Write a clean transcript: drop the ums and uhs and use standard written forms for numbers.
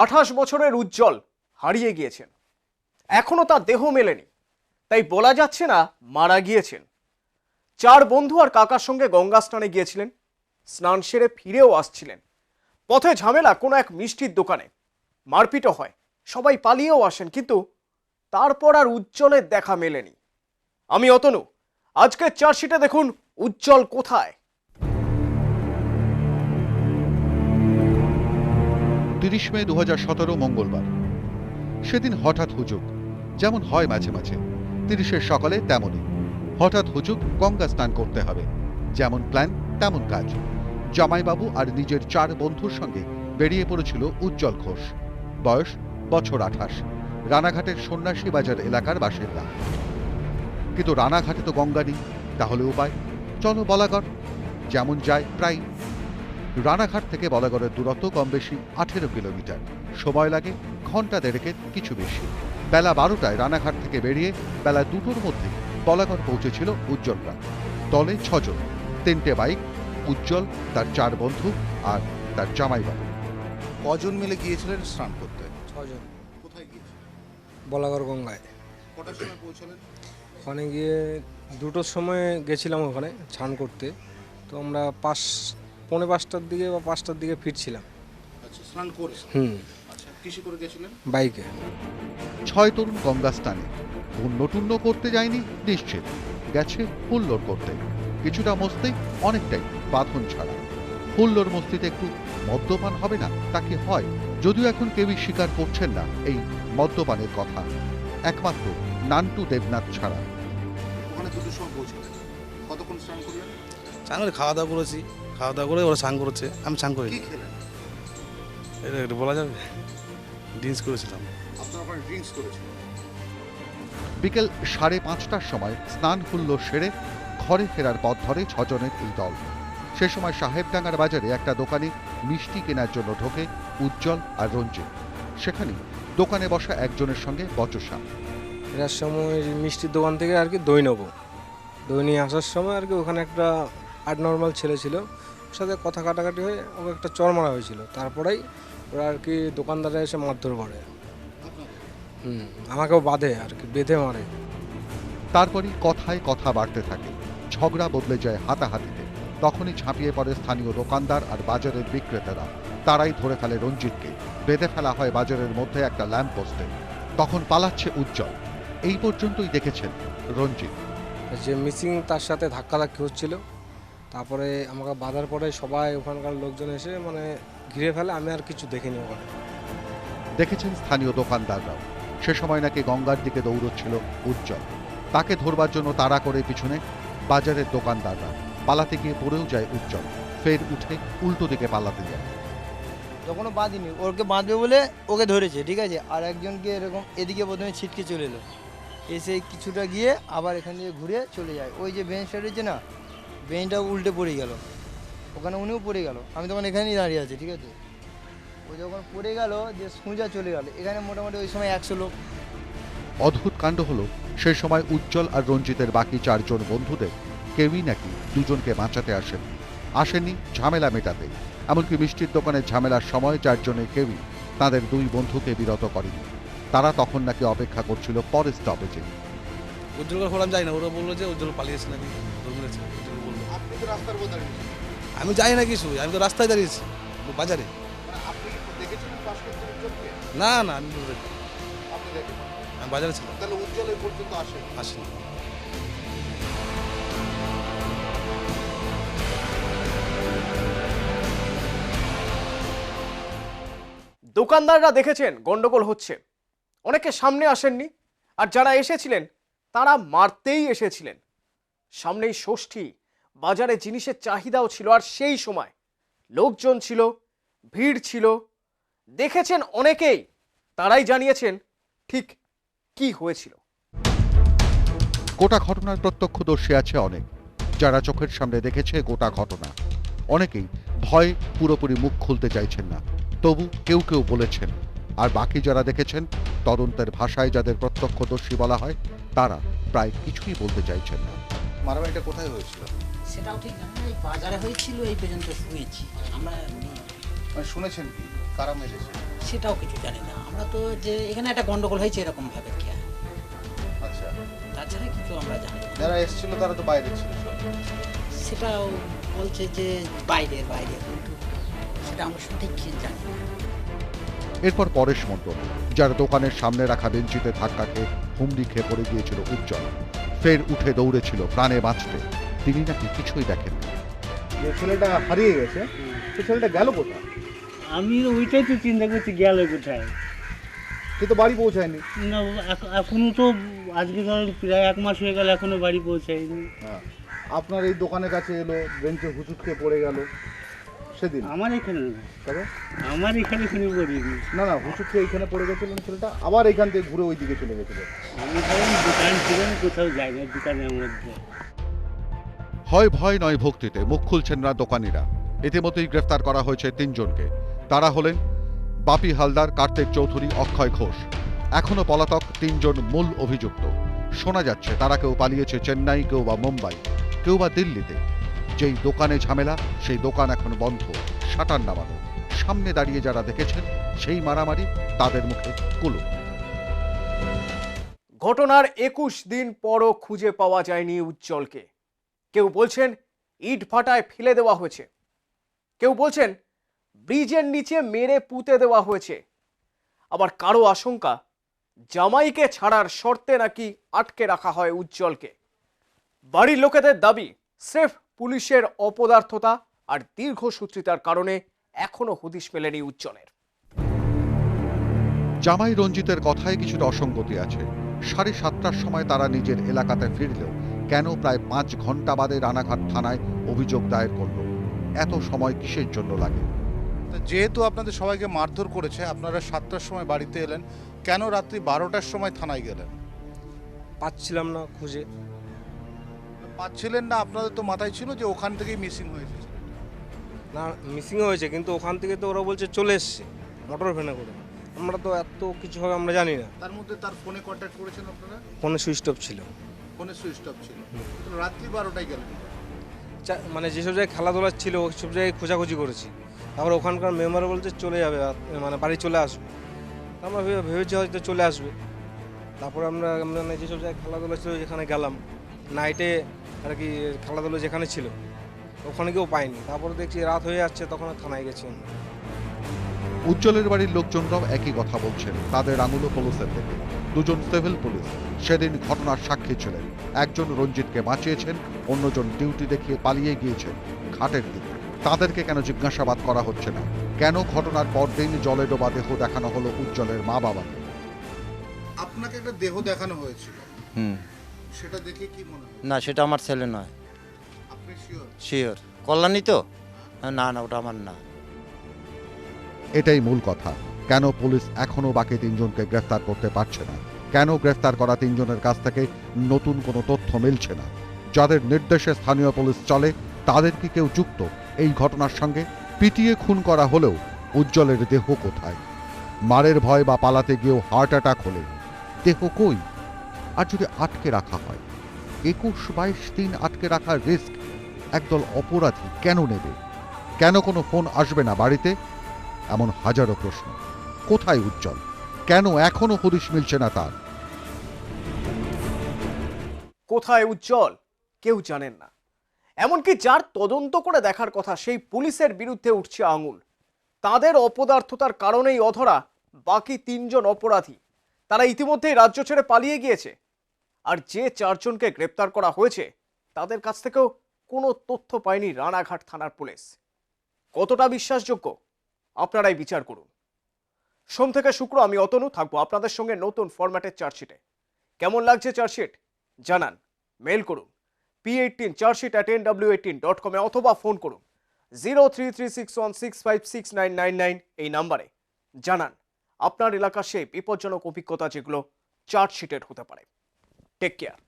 28 বছরের উজ্জ্বল হারিয়ে গিয়েছেন। এখনো তার দেহ মেলেনি, তাই বলা যাচ্ছে না মারা গিয়েছেন। 4 বন্ধু আর কাকার সঙ্গে গঙ্গা স্নানে গিয়েছিলেন। স্নান সেরে ফিরেও আসছিলেন। পথে ঝামেলা কোনো এক মিষ্টির দোকানে, মারপিটও হয়, সবাই পালিয়েও আসেন, কিন্তু তারপর আর উজ্জ্বলের দেখা মেলেনি। আমি অতনু, আজকের চার্জশিটে দেখুন উজ্জ্বল কোথায়। 30 মে 2017 মঙ্গলবার। সেদিন হঠাৎ হুজুগ, যেমন হয় মাঝে মাঝে। 30-এর সকালে তেমনই হঠাৎ হুজুগ, গঙ্গা স্নান করতে হবে। যেমন প্ল্যান তেমন কাজ। জামাইবাবু আর নিজের 4 বন্ধুর সঙ্গে বেরিয়ে পড়েছিল উজ্জ্বল ঘোষ। বয়স বছর 28, রানাঘাটের সন্ন্যাসী বাজার এলাকার বাসিন্দা। কিন্তু রানাঘাটে তো গঙ্গা নেই, তাহলে উপায়? চলো বলাগড়। যেমন যায় প্রায়। রানাঘাট থেকে বলাগড়ের দূরত্ব কম বেশি 18 কিলোমিটার। সময় লাগে ঘন্টা দেড়েকের কিছু বেশি। বেলা 12টায় রানাঘাট থেকে বেরিয়ে বেলা 2টোর মধ্যে বলাগড় পৌঁছেছিল উজ্জ্বলরা। দলে 6 জন, 3টে বাইক, উজ্জ্বল, তার 4 বন্ধু আর তার জামাইবাবু। কজন মিলে গিয়েছিলেন স্নান করতে? 6 জন। কোথায় গিয়েছিলেন? বলাগড় গঙ্গায়। কটার সময় পৌঁছালেন? ওখানে গিয়ে 2টোর সময় গেছিলাম ওখানে স্নান করতে। তো আমরা 5:45টার দিকে বা 5টার দিকে ফিরছিলাম। আচ্ছা, স্নান করে? আচ্ছা, কিসে করে গেছিলেন? বাইকে। 6 তরুণ গঙ্গা স্নানে পুণ্য টুণ্য করতে যায়নি নিশ্চিত, গেছে হুল্লোড় করতে। কিছুটা মস্তি, অনেকটাই বাঁধন ছাড়া। হুল্লোড় মস্তিতে একটু মদ্যপান হবে না, তাকে হয়। যদিও এখন কেউই স্বীকার করছেন না এই মদ্যপানের কথা, একমাত্র নান্টু দেবনাথ ছাড়া। ওখানে দুটোর সময় পৌঁছালেন। কতক্ষণ স্নান করলেন? স্নান করে খাওয়া দাওয়া করেছি, খাওয়া দাওয়া করে ওরা স্নান করেছে, আমি স্নান করি। কি খেলেন? এটা একটু বলা যাবে? ড্রিঙ্কস করেছিলাম। আপনারা ওখানে ড্রিঙ্কস করেছিলেন? বিকেল 5:30টার সময় স্নান হুল্লোড় সেরে ঘরে ফেরার পথ ধরে 6 জনের এই দল। সে সময় সাহেবডাঙ্গার বাজারে একটা দোকানে মিষ্টি কেনার জন্য ঢোকে উজ্জ্বল আর রঞ্জিত। সেখানে দোকানে বসা একজনের সঙ্গে বচসা। ফেরার সময় মিষ্টির দোকান থেকে আর কি দই নেবো। দই নিয়ে আসার সময় আর কি ওখানে একটা নর্মাল ছেলে ছিল, ওর সাথে কথা কাটাকাটি হয়ে ওকে একটা চড় মারা হয়েছিল। তারপরেই ওরা আর কি দোকানদারে এসে মারধর করে। আমাকেও বাঁধে আর কি, বেঁধে মারে। তারপরই কথায় কথা বাড়তে থাকে, ঝগড়া বদলে যায় হাতাহাতিতে। তখনই ঝাঁপিয়ে পড়ে স্থানীয় দোকানদার আর বাজারের বিক্রেতারা। তারাই ধরে ফেলে রঞ্জিতকে। বেঁধে ফেলা হয় বাজারের মধ্যে একটা ল্যাম্প পোস্টে। তখন পালাচ্ছে উজ্জ্বল। এই পর্যন্তই দেখেছেন রঞ্জিত। যে মিসিং তার সাথে ধাক্কাধাক্কি হচ্ছিল। তারপরে আমাকে বাঁধার পরে সবাই ওখানকার লোকজন এসে মানে ঘিরে ফেলে। আমি আর কিছু দেখিনি ওখানে। দেখেছেন স্থানীয় দোকানদাররাও। সে সময় নাকি গঙ্গার দিকে দৌড়চ্ছিল উজ্জ্বল। তাকে ধরবার জন্য তাড়া করে পিছনে বাজারের দোকানদাররা। পালাতে গিয়ে পড়েও যায় উজ্জ্বল। ফের উঠে উল্টো দিকে পালাতে যায়। তখনও বাঁধিনি, ওকে বাঁধবে বলে ওকে ধরেছে, ঠিক আছে। আর একজনকে এরকম এদিকে প্রথমে ছিটকে চলে এলো, এসে কিছুটা গিয়ে আবার এখান থেকে ঘুরে চলে যায়। ওই যে বেঞ্চটা রয়েছে না, বেঞ্চটা উল্টে পড়ে গেল, ওখানে উনিও পড়ে গেল। আমি তখন এখানেই দাঁড়িয়ে আছি, ঠিক আছে। ও যখন পড়ে গেল, যে সোজা চলে গেল। এখানে মোটামুটি ওই সময় 100 লোক। অদ্ভুত কাণ্ড হলো, সেই সময় উজ্জ্বল আর রঞ্জিতের বাকি 4 জন বন্ধুদের কেউই নাকি দুজনকে বাঁচাতে আসেননি ঝামেলা মেটাতে। এমনকি মিষ্টির দোকানের ঝামেলার সময় 4 জনের কেউই তাদের 2 বন্ধুকে বিরত করেনি। তারা তখন নাকি অপেক্ষা করছিল পরের স্টপেজে। উজ্জ্বলকে খোলাম যাই না, ওরা বললো যে উজ্জ্বল পালিয়েছে নাকি, দৌড় মেরেছে। উজ্জ্বল বললো। আপনি তো রাস্তার উপর দাঁড়িয়েছিলেন। আমি যাই না কিছু, আমি তো রাস্তায় দাঁড়িয়েছি বাজারে। মানে আপনি কি দেখেছিলেন পাশ করতে উজ্জ্বলকে? না না, আমি দূরে দেখি। আপনি দেখেন? আমি বাজারে ছিলাম, তাহলে উজ্জ্বল এই পর্যন্ত আসেন? আসিনি। দোকানদাররা দেখেছেন গন্ডগোল হচ্ছে, অনেকে সামনে আসেননি। আর যারা এসেছিলেন তারা মারতেই এসেছিলেন। সামনেই ষষ্ঠী, বাজারে জিনিসের চাহিদাও ছিল। আর সেই সময় লোকজন ছিল, ভিড় ছিল, দেখেছেন অনেকেই। তারাই জানিয়েছেন ঠিক কি হয়েছিল। গোটা ঘটনার প্রত্যক্ষদর্শী আছে অনেক, যারা চোখের সামনে দেখেছে গোটা ঘটনা। অনেকেই ভয়ে পুরোপুরি মুখ খুলতে চাইছেন না, তবু কেউ কেউ বলেছেন। আর বাকি যারা দেখেছেন, তদন্তের ভাষায় যাদের প্রত্যক্ষদর্শী বলা হয়, তারা প্রায় কিছুই বলতে চাইছেন না। মারামারিটা কোথায় হয়েছিল? সেটাও ঠিক না, এই বাজারে হয়েছিল, এই পর্যন্ত শুনেছি আমরা। মানে শুনেছেন কি? কারা মেরেছে? সেটাও কিছু জানি না আমরা তো, যে এখানে একটা গন্ডগোল হয়েছে এরকম ভাবে কি আর। আচ্ছা, তাছাড়া কিছু আমরা জানি না। যারা এসেছিল তারা তো বাইরে ছিল সব। সেটাও বলছে যে বাইরে বাইরে, কিন্তু সেটা আমরা সঠিক জানি না। এরপর পরেশ মণ্ডল, যার দোকানের সামনে রাখা বেঞ্চিতে ধাক্কা খেয়ে হুমড়ি খেয়ে পড়ে গিয়েছিল উজ্জ্বল, ফের উঠে দৌড়েছিল প্রাণে বাঁচতে। তিনি নাকি কিছুই দেখেন। যে ছেলেটা হারিয়ে গেছে, সে ছেলেটা গেল কোথায়? আমি ওইটাই তো চিন্তা করছি, গেল কোথায়। সে তো বাড়ি পৌঁছায়নি। না, এখনো তো আজকে ধর প্রায় 1 মাস হয়ে গেল, এখনো বাড়ি পৌঁছায়নি। হ্যাঁ, আপনার এই দোকানের কাছে এলো, বেঞ্চে হুচুট খেয়ে পড়ে গেল সেদিন। আমার এখানে না, তবে আমার এখানে কোনো পড়িনি। না না, হুচুট খেয়ে এইখানে পড়ে গেছিলেন ছেলেটা, আবার এইখান থেকে ঘুরে ওই দিকে চলে গেছিল। আমি ধরেন দোকান ছিল, আমি কোথাও যাই না দোকানের মধ্যে। হয় ভয় নয় ভক্তিতে মুখ খুলছেন না দোকানিরা। ইতিমধ্যেই গ্রেফতার করা হয়েছে 3 জনকে। তারা হলেন বাপি হালদার, কার্তিক চৌধুরী, অক্ষয় ঘোষ। এখনো পলাতক 3 জন মূল অভিযুক্ত। শোনা যাচ্ছে তারা কেউ পালিয়েছে চেন্নাই, কেউ বা মুম্বাই, কেউ বা দিল্লিতে। যেই দোকানে ঝামেলা, সেই দোকান এখন বন্ধ, শাটার নামানো। সামনে দাঁড়িয়ে যারা দেখেছেন সেই মারামারি, তাদের মুখে কুলু। ঘটনার 21 দিন পরও খুঁজে পাওয়া যায়নি উজ্জ্বলকে। কেউ বলছেন ইট ভাটায় ফেলে দেওয়া হয়েছে, কেউ বলছেন ব্রিজের নিচে মেরে পুঁতে দেওয়া হয়েছে, আবার কারো আশঙ্কা জামাইকে ছাড়ার শর্তে নাকি আটকে রাখা হয় উজ্জ্বলকে। বাড়ির লোকেদের দাবি স্রেফ পুলিশের অপদার্থতা আর দীর্ঘসূত্রিতার কারণে এখনো হদিশ মেলেনি উজ্জ্বলের। জামাই রঞ্জিতের কথায় কিছুটা অসঙ্গতি আছে। 7:30টার সময় তারা নিজের এলাকাতে ফিরলেও কেন প্রায় 5 ঘন্টা বাদে রানাঘাট থানায় অভিযোগ দায়ের করল? এত সময় কিসের জন্য লাগে? যেহেতু আপনাদের সবাইকে মারধর করেছে, আপনারা 7টার সময় বাড়িতে এলেন, কেন রাত্রি 12টার সময় থানায় গেলেন? পাচ্ছিলাম না খুঁজে। পাচ্ছিলেন না? আপনাদের তো মাথায় ছিল যে ওখান থেকেই মিসিং হয়েছে। না, মিসিং হয়েছে, কিন্তু ওখান থেকে তো ওরা বলছে চলে এসছে মোটর ভ্যানে করে। আমরা তো এত কিছু হবে আমরা জানি না। তার মধ্যে তার ফোনে কন্ট্যাক্ট করেছেন আপনারা? ফোনে সুইচ অফ ছিল। ফোনে সুইচ অফ ছিল। তো রাত্রি 12টায় গেলেন। মানে যেসব জায়গায় খেলাধুলা ছিল ওইসব জায়গায় খোঁজাখুঁজি করেছি। তারপর ওখানকার মেম্বার বলছে চলে যাবে, মানে বাড়ি চলে আসবে। আমরা ভেবেছি হয়তো চলে আসবে। তারপরে আমরা মানে যেসব জায়গায় খেলাধুলা ছিল যেখানে গেলাম, নাইটে আর কি খেলাধুলা যেখানে ছিল ওখানে কেউ পাইনি। তারপরে দেখছি রাত হয়ে যাচ্ছে, তখন থানায় গেছি। উজ্জ্বলের বাড়ির লোকজনরাও একই কথা বলছেন। তাদের আঙুলও পুলিশের দিকে। 2 জন সিভিল পুলিশ সেদিন ঘটনার সাক্ষী ছিলেন। একজন রঞ্জিতকে বাঁচিয়েছেন, অন্যজন ডিউটি দেখিয়ে পালিয়ে গিয়েছেন ঘাটের দিকে। তাদেরকে কেন জিজ্ঞাসাবাদ করা হচ্ছে না? কেন ঘটনার পরদিন জলে ডোবা দেহ দেখানো হলো উজ্জ্বলের মা বাবাকে? আপনাকে একটা দেহ দেখানো হয়েছিল, সেটা দেখে কি মনে হয়? না, সেটা আমার ছেলে নয়। আপনি শিওর? শিওর কল্যাণী তো? না না, ওটা আমার না। এটাই মূল কথা। কেন পুলিশ এখনো বাকি 3 জনকে গ্রেফতার করতে পারছে না? কেন গ্রেফতার করা 3 জনের কাছ থেকে নতুন কোনো তথ্য মিলছে না? যাদের নির্দেশে স্থানীয় পুলিশ চলে, তাদের কি কেউ যুক্ত এই ঘটনার সঙ্গে? পিটিয়ে খুন করা হলেও উজ্জ্বলের দেহ কোথায়? মারের ভয় বা পালাতে গিয়েও হার্ট অ্যাটাক হলে দেহ কই? আর যদি আটকে রাখা হয়, 21-22 দিন আটকে রাখার রিস্ক একদল অপরাধী কেন নেবে? কেন কোনো ফোন আসবে না বাড়িতে? এমন হাজারো প্রশ্ন। কোথায় উজ্জ্বল? কেন এখনো হদিশ মিলছে না তার? কোথায় উজ্জ্বল কেউ জানেন না। এমনকি যার তদন্ত করে দেখার কথা সেই পুলিশের বিরুদ্ধে উঠছে আঙুল। তাদের অপদার্থতার কারণেই অধরা বাকি 3 জন অপরাধী। তারা ইতিমধ্যেই রাজ্য ছেড়ে পালিয়ে গিয়েছে। আর যে 4 জনকে গ্রেপ্তার করা হয়েছে তাদের কাছ থেকেও কোনো তথ্য পায়নি রানাঘাট থানার পুলিশ। কতটা বিশ্বাসযোগ্য আপনারাই বিচার করুন। সোম থেকে শুক্র আমি অতনু থাকবো আপনাদের সঙ্গে নতুন ফরম্যাটের চার্জশিটে। কেমন লাগছে চার্জশিট জানান, মেল করুন p18chargesheet@nw18.com অথবা ফোন করুন 033616566999 এই নাম্বারে। জানান আপনার এলাকার সেই বিপজ্জনক অভিজ্ঞতা যেগুলো চার্জশিটের হতে পারে। Take care.